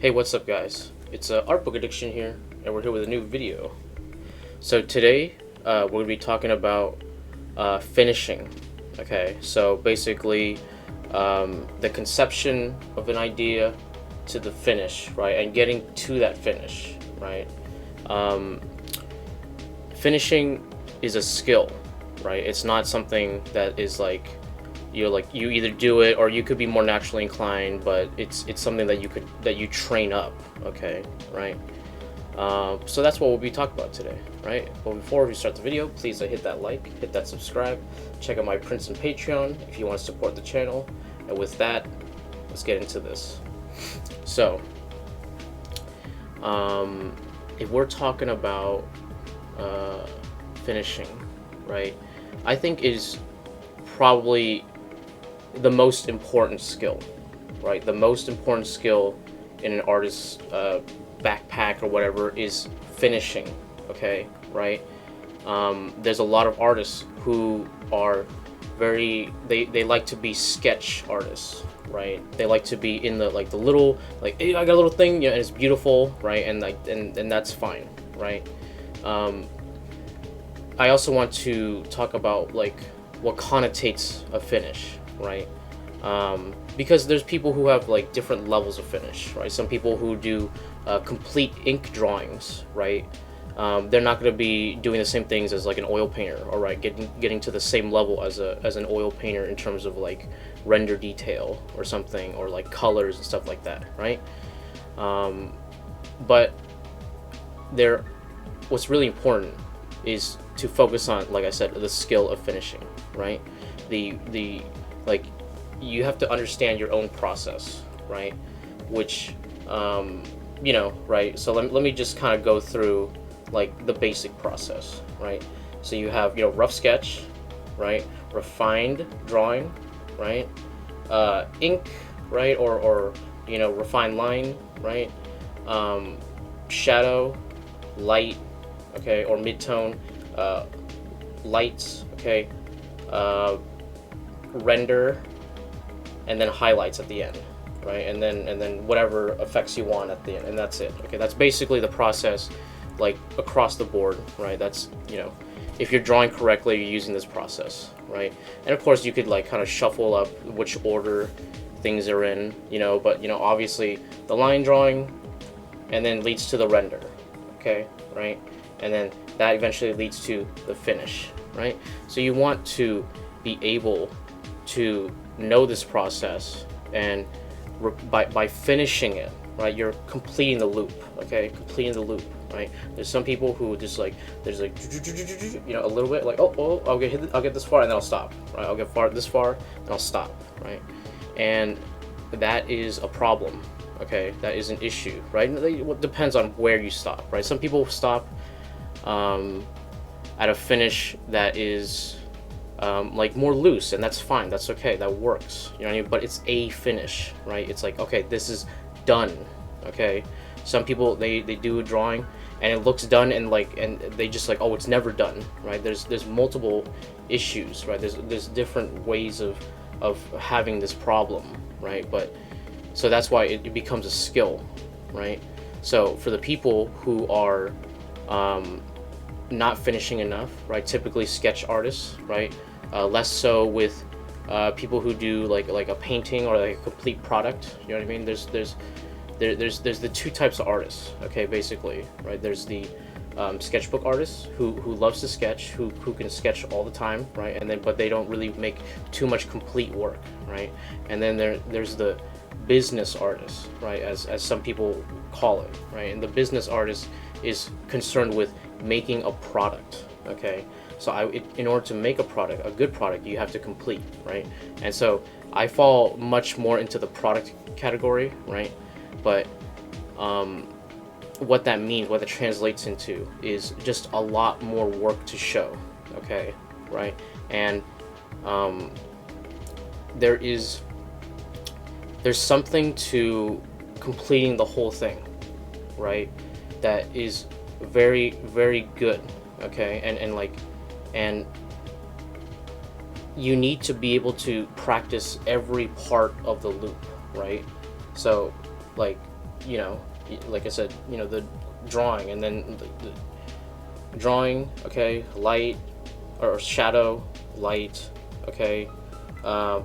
Hey, what's up, guys? It's Art Book Addiction here, and we're here with a new video. So today, we're going to be talking about finishing. Okay, so basically, the conception of an idea to the finish, right, and getting to that finish, right. Finishing is a skill, right? It's not something that is like you either do it or you could be more naturally inclined, but it's something that you train up, okay, right? So that's what we'll be talking about today, right? But before we start the video, please hit that like, hit that subscribe, check out my prints and Patreon if you want to support the channel. And with that, let's get into this. So if we're talking about finishing, right, I think is probably the most important skill, right? The most important skill in an artist's backpack or whatever is finishing, okay, right? There's a lot of artists who are they like to be sketch artists, right? They like to be in the little, like, hey, I got a little thing, you know, and it's beautiful, right? And and that's fine, right? I also want to talk about like what connotates a finish, right? Because there's people who have like different levels of finish, right? Some people who do complete ink drawings, right? They're not going to be doing the same things as like an oil painter, all right? Getting to the same level as an oil painter in terms of like render detail or something, or like colors and stuff like that, right? But what's really important is to focus on, like I said, the skill of finishing, right? The like, you have to understand your own process, right? Which you know, right? So let me just kind of go through like the basic process, right? So you have, you know, rough sketch, right? Refined drawing, right? Ink, right? Or you know, refined line, right? Shadow, light, okay, or midtone, lights, okay, render, and then highlights at the end, right? And then whatever effects you want at the end, and that's it. Okay, that's basically the process, like across the board, right? That's, you know, if you're drawing correctly, you're using this process, right? And of course, you could like kind of shuffle up which order things are in, you know, but you know, obviously the line drawing, and then leads to the render, okay, right? And then that eventually leads to the finish, right? So you want to be able to know this process, and by finishing it, right, you're completing the loop, okay? Completing the loop, right? There's some people who just like, there's like, you know, a little bit like, oh, I'll get this far and then I'll stop, right? I'll get this far and I'll stop, right? And that is a problem, okay? That is an issue, right? It depends on where you stop, right? Some people stop at a finish that is like more loose, and that's fine, that's okay, that works, you know what I mean? But it's a finish, right? It's like, okay, this is done, okay? Some people, they do a drawing and it looks done, and they just like, oh, it's never done, right? There's multiple issues, right? There's different ways of having this problem, right? But so that's why it becomes a skill, right? So for the people who are not finishing enough, right? Typically sketch artists, right? Less so with people who do like a painting or like a complete product. You know what I mean? There's the two types of artists, okay? Basically, right? There's the sketchbook artists who loves to sketch, who can sketch all the time, right? And then but they don't really make too much complete work, right? And then there's the business artist, right? As some people call it, right? And the business artist is concerned with making a product, okay? So in order to make a product, a good product, you have to complete, right? And so I fall much more into the product category, right? But what that means, what that translates into, is just a lot more work to show, okay, right? And there's something to completing the whole thing, right? That is very, very good, okay? And you need to be able to practice every part of the loop, right? So like you know, like I said, you know, the drawing, and then the drawing, okay, light or shadow, light, okay,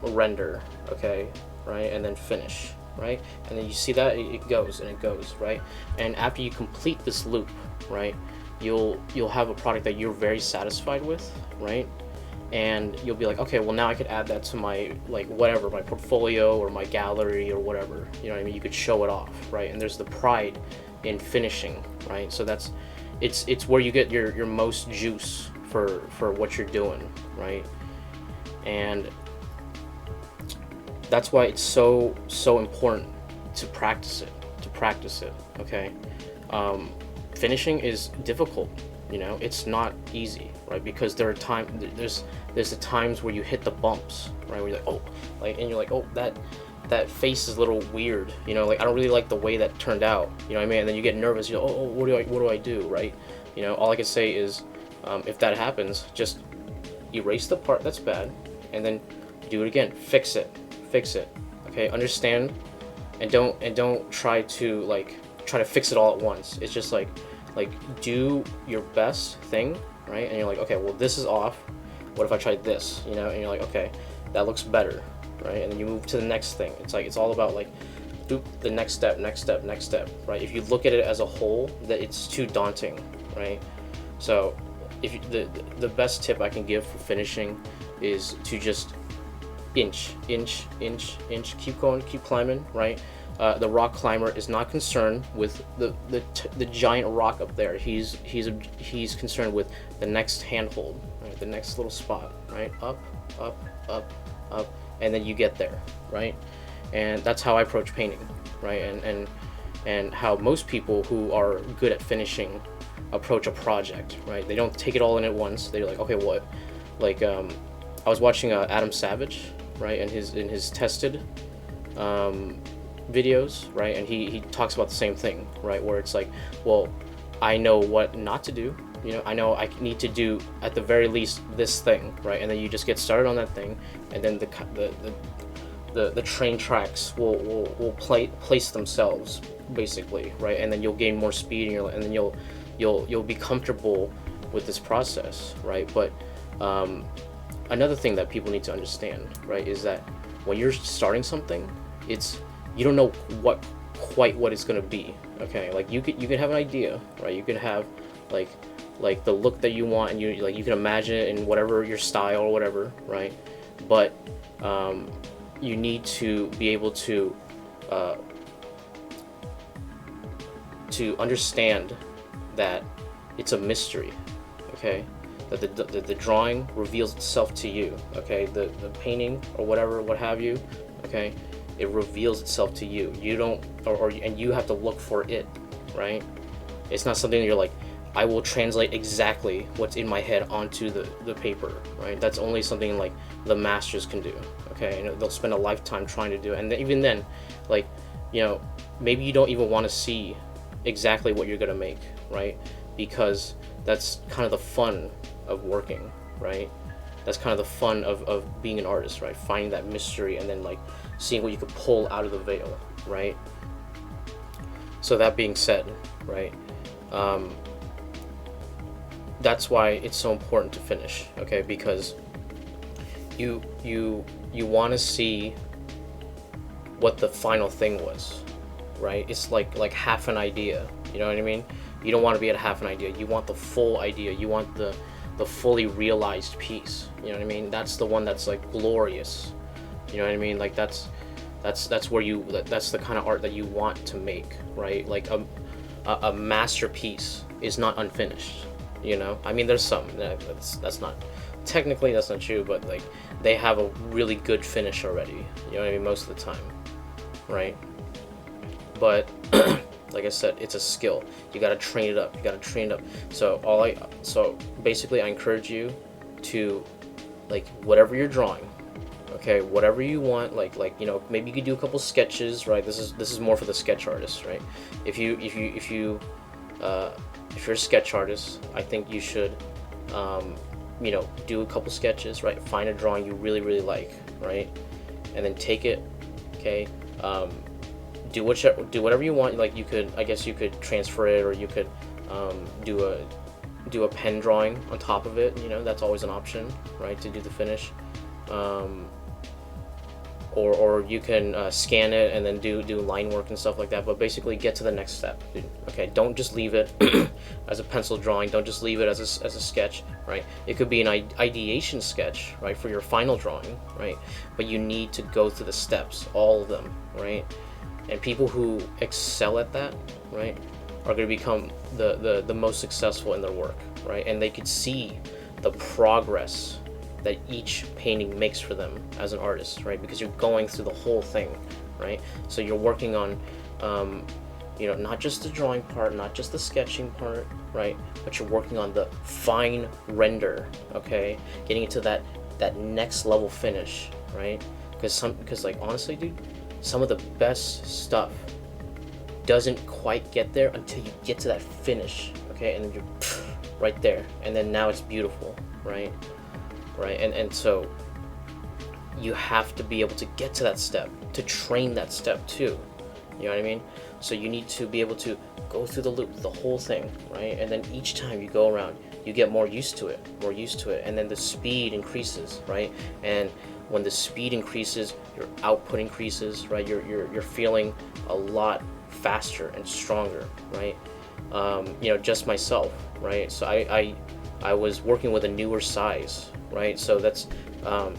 render, okay, right, and then finish, right, and then you see that it goes and it goes, right, and after you complete this loop, right, you'll have a product that you're very satisfied with, right, and you'll be like, okay, well now I could add that to my, like, whatever, my portfolio or my gallery or whatever, you know what I mean, you could show it off, right, and there's the pride in finishing, right, so that's, it's where you get your most juice for what you're doing, right, and that's why it's so important to practice it, okay. Finishing is difficult, you know, it's not easy, right, because there's the times where you hit the bumps, right, where you're like, oh, like, and you're like, oh, that face is a little weird, you know, like, I don't really like the way that turned out, you know what I mean, and then you get nervous, you know, oh, what do I do, right, you know, all I can say is, if that happens, just erase the part that's bad, and then do it again, fix it, okay, understand, and don't try to fix it all at once. It's just like do your best thing, right, and you're like, okay, well, this is off, what if I tried this, you know, and you're like, okay, that looks better, right, and then you move to the next thing. It's like, it's all about, like, do the next step, right. If you look at it as a whole, that it's too daunting, right. So if you, the best tip I can give for finishing is to just inch, keep going, keep climbing, right. The rock climber is not concerned with the giant rock up there. He's concerned with the next handhold, right? The next little spot, right? Up, and then you get there, right? And that's how I approach painting, right? And how most people who are good at finishing approach a project, right? They don't take it all in at once. They're like, okay, what? Like, I was watching Adam Savage, right? And his tested videos, right, and he talks about the same thing, right, where it's like, well, I know what not to do, you know, I know I need to do at the very least this thing, right, and then you just get started on that thing, and then the train tracks will place themselves, basically, right, and then you'll gain more speed, and then you'll be comfortable with this process, right. But another thing that people need to understand, right, is that when you're starting something, you don't know quite what it's gonna be, okay? Like, you could have an idea, right? You could have like the look that you want, and you can imagine it in whatever your style or whatever, right? But you need to be able to understand that it's a mystery, okay? That the drawing reveals itself to you, okay? The painting or whatever, what have you, okay? It reveals itself to you. You don't, and you have to look for it, right? It's not something that you're like, I will translate exactly what's in my head onto the paper, right? That's only something like the masters can do, okay? And they'll spend a lifetime trying to do it. And even then, like, you know, maybe you don't even want to see exactly what you're gonna make, right? Because that's kind of the fun of working, right? That's kind of the fun of being an artist, right? Finding that mystery and then, like, seeing what you could pull out of the veil, right? So that being said, right, that's why it's so important to finish, okay? Because you want to see what the final thing was, right? It's like half an idea, you know what I mean? You don't want to be at half an idea. You want the full idea. You want the fully realized piece, you know what I mean? That's the one that's, like, glorious, you know what I mean? Like, that's where that's the kind of art that you want to make, right? Like, a masterpiece is not unfinished, you know? I mean, there's some that's not technically, that's not true, but, like, they have a really good finish already, you know what I mean, most of the time, right? But like I said, it's a skill. You gotta train it up. So basically, I encourage you to, like, whatever you're drawing, okay, whatever you want, like, you know, maybe you could do a couple sketches, right? This is more for the sketch artists, right? If you're a sketch artist, I think you should, you know, do a couple sketches, right? Find a drawing you really like, right? And then take it, okay, do whatever you want. Like, you could, I guess you could transfer it, or you could do a pen drawing on top of it. You know, that's always an option, right, to do the finish. Or you can scan it and then do line work and stuff like that. But basically, get to the next step. Okay, don't just leave it as a pencil drawing. Don't just leave it as a sketch, right? It could be an ideation sketch, right, for your final drawing, right? But you need to go through the steps, all of them, right? And people who excel at that, right, are going to become the most successful in their work, right? And they could see the progress that each painting makes for them as an artist, right? Because you're going through the whole thing, right? So you're working on, you know, not just the drawing part, not just the sketching part, right? But you're working on the fine render, okay? Getting into that next level finish, right? Because like, honestly, dude, some of the best stuff doesn't quite get there until you get to that finish, okay? And then you're right there, and then now it's beautiful, right? Right, and so you have to be able to get to that step, to train that step too. You know what I mean? So you need to be able to go through the loop, the whole thing, right? And then each time you go around, you get more used to it, and then the speed increases, right? And when the speed increases, your output increases, right? You're feeling a lot faster and stronger, right? You know, just myself, right? So I was working with a newer size, right? So that's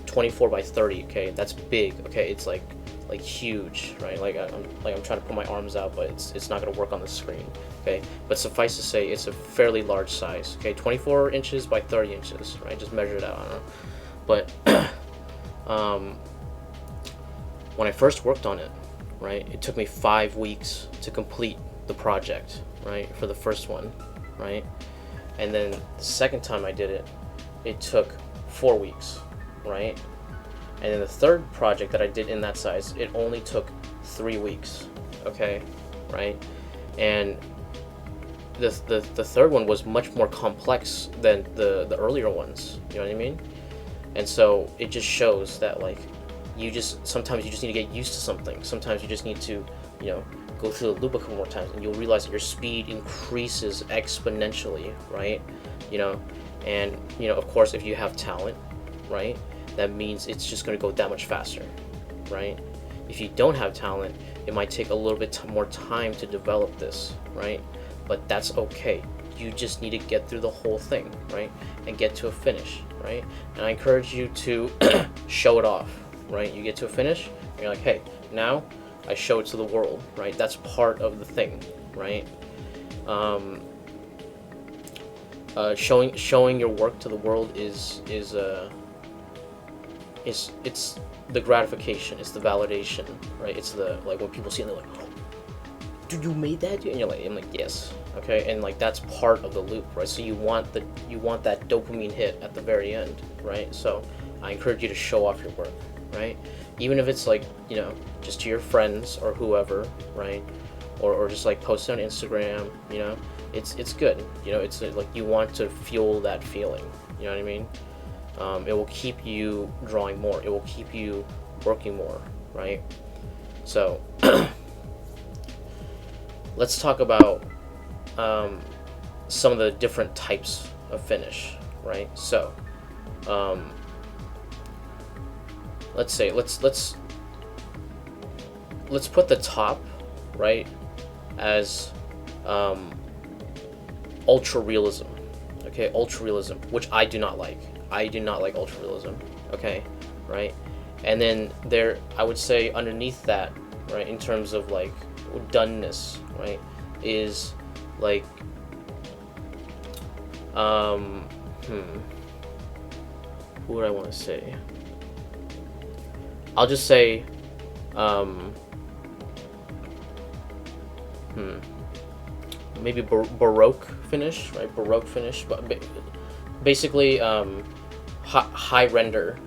24 by 30. Okay, that's big. Okay, it's like huge, right? Like I'm trying to put my arms out, but it's not gonna work on the screen. Okay, but suffice to say, it's a fairly large size. Okay, 24 inches by 30 inches, right? Just measure it out. I don't know, but when I first worked on it, right, it took me 5 weeks to complete the project, right, for the first one, right? And then the second time I did it, it took 4 weeks, right? And then the third project that I did in that size, it only took 3 weeks, okay, right? And the third one was much more complex than the earlier ones, you know what I mean? And so it just shows that, like, sometimes you just need to get used to something. Sometimes you just need to, you know, go through the loop a couple more times, and you'll realize that your speed increases exponentially, right? You know, and, you know, of course, if you have talent, right, that means it's just going to go that much faster, right? If you don't have talent, it might take a little bit more time to develop this, right? But that's okay. You just need to get through the whole thing, right, and get to a finish, right? And I encourage you to show it off, right? You get to a finish, and you're like, hey, now I show it to the world, right? That's part of the thing, right? Showing your work to the world is it's the gratification, it's the validation, right? It's the, like, when people see it, they're like, oh, dude, you made that, dude? And I'm like, yes, okay, and like that's part of the loop, right? So you want that dopamine hit at the very end, right? So I encourage you to show off your work, right? Even if it's like, you know, just to your friends or whoever, right? Or just like post it on Instagram, you know, it's good, you know, it's like you want to fuel that feeling, you know what I mean? It will keep you drawing more, it will keep you working more, right? So let's talk about some of the different types of finish, right? So let's put the top, right, as ultra realism. Okay, ultra realism, which I do not like. I do not like ultra realism. Okay, right? And then there, I would say underneath that, right, in terms of like doneness, right, is like who would I want to say? I'll just say maybe Baroque finish, right? Baroque finish, but basically high render,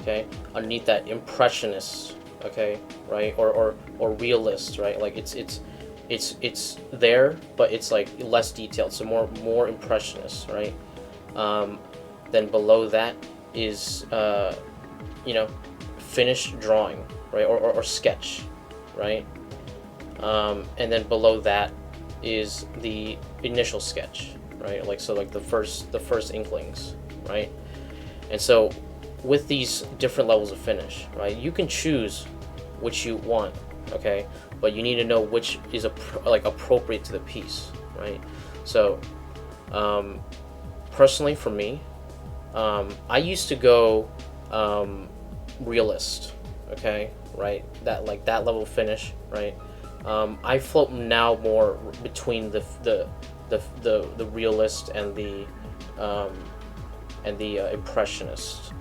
okay? Underneath that, impressionist, okay, right? Or realist, right? Like it's there, but it's like less detailed, so more impressionist, right? Then below that is you know, finished drawing, right? Or sketch, right? and then below that is the initial sketch, right? Like, so like the first inklings, right? And so with these different levels of finish, right, you can choose which you want, okay, but you need to know which is like appropriate to the piece, right? So personally for me, I used to go realist, okay, right, that like that level of finish, right. I float now more between the realist and the impressionist.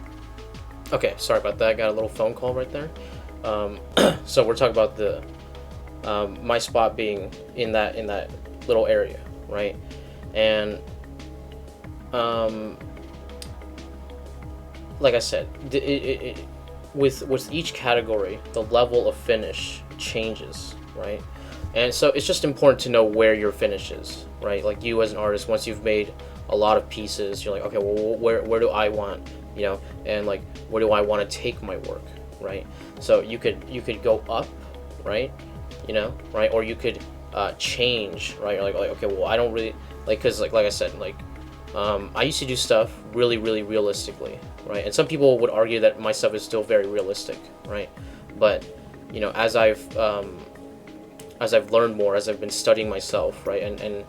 Okay, sorry about that. I got a little phone call right there. So we're talking about the my spot being in that little area, right? And like I said, with each category, the level of finish changes, right? And so it's just important to know where your finish is, right? Like you as an artist, once you've made a lot of pieces, you're like, okay, well, where do I want, you know, and like where do I want to take my work, right? So you could go up, right, you know, right, or you could change, right? You're like okay, well, I don't really like, because like I said, like I used to do stuff really realistically, right? And some people would argue that my stuff is still very realistic, right? But you know, as I've learned more, as I've been studying myself, right, and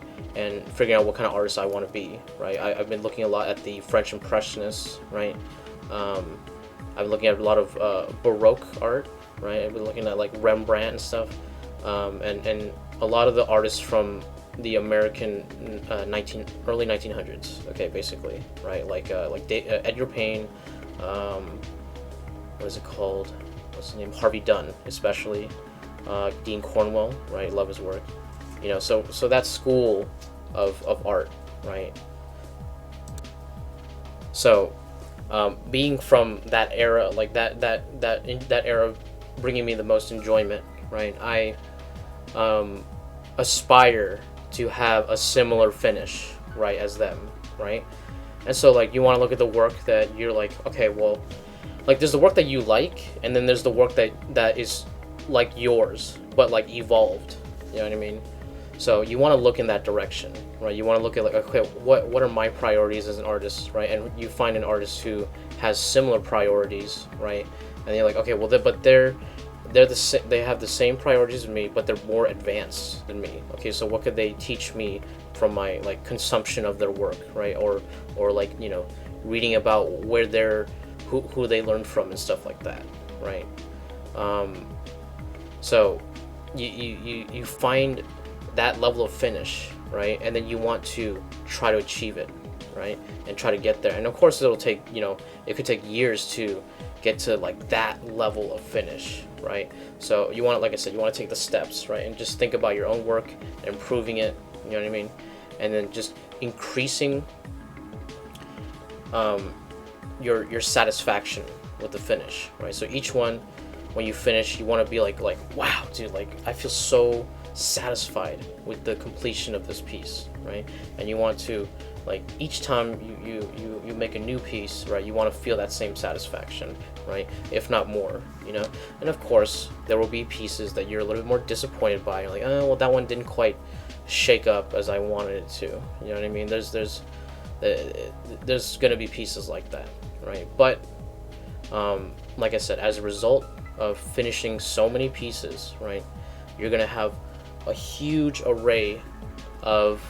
figuring out what kind of artist I want to be, right, I've been looking a lot at the French Impressionists, right. I've been looking at a lot of Baroque art, right. I've been looking at like Rembrandt and stuff, and a lot of the artists from the American early 1900s, okay, basically, right, like Edgar Payne, what is it called? What's his name? Harvey Dunn, especially. Dean Cornwell, right? Love his work. You know, so that school of art, right? So, being from that era, like that era, bringing me the most enjoyment, right? I aspire to have a similar finish, right, as them, right? And so, like, you want to look at the work that you're like, okay, well, like, there's the work that you like, and then there's the work that is like yours, but like evolved. You know what I mean? So you want to look in that direction, right? You want to look at like, okay, what are my priorities as an artist, right? And you find an artist who has similar priorities, right? And you're like, okay, well, they have the same priorities as me, but they're more advanced than me. Okay, so what could they teach me from my like consumption of their work, right? Or like, you know, reading about where who they learned from and stuff like that, right? So you find that level of finish, right? And then you want to try to achieve it, right? And try to get there. And of course it'll take, you know, it could take years to get to like that level of finish, right? So you want to, like I said, you want to take the steps, right? And just think about your own work, improving it, you know what I mean? And then just increasing your satisfaction with the finish, right? So each one, when you finish, you want to be like wow, dude, like I feel so satisfied with the completion of this piece, right? And you want to, like, each time you make a new piece, right, you want to feel that same satisfaction, right, if not more, you know. And of course there will be pieces that you're a little bit more disappointed by. You're like, oh, well, that one didn't quite shake up as I wanted it to, you know what I mean? There's gonna be pieces like that, right? But like I said, as a result of finishing so many pieces, right, you're gonna have a huge array of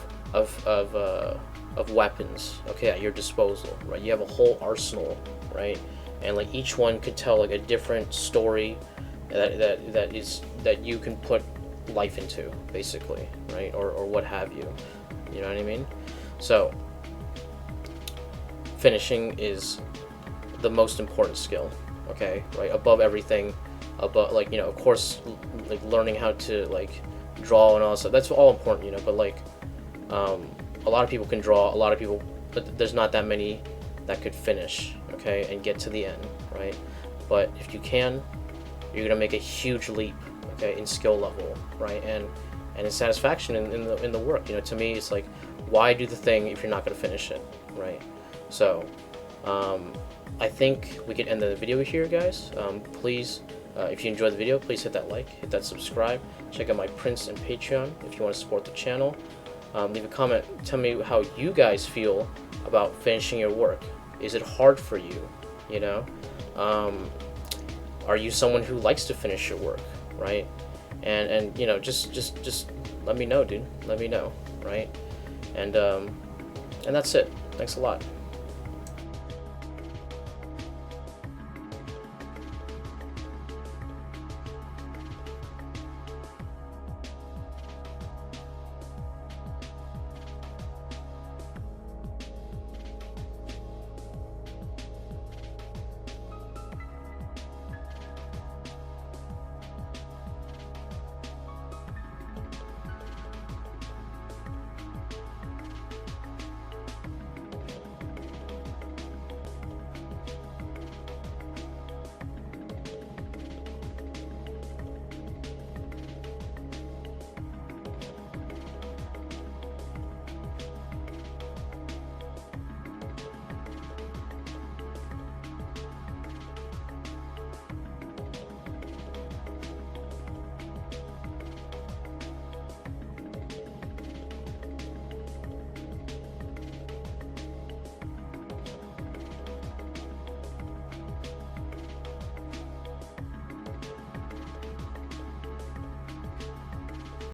weapons, okay, at your disposal, right? You have a whole arsenal, right? And like each one could tell like a different story that you can put life into, basically, right? Or what have you. You know what I mean? So finishing is the most important skill, okay, right? Above everything, above, like, you know, of course, like learning how to like draw and all that stuff, that's all important, you know, but like a lot of people can draw, a lot of people, but there's not that many that could finish, okay, and get to the end, right? But if you can, you're gonna make a huge leap, okay, in skill level, right, and in satisfaction in the work. You know, to me, it's like, why do the thing if you're not gonna finish it, right? So I think we can end the video here, guys. Please If you enjoyed the video, please hit that like, hit that subscribe. Check out my prints and Patreon if you want to support the channel. Leave a comment. Tell me how you guys feel about finishing your work. Is it hard for you? You know, are you someone who likes to finish your work, right? And you know, just let me know, dude. Let me know, right? And that's it. Thanks a lot.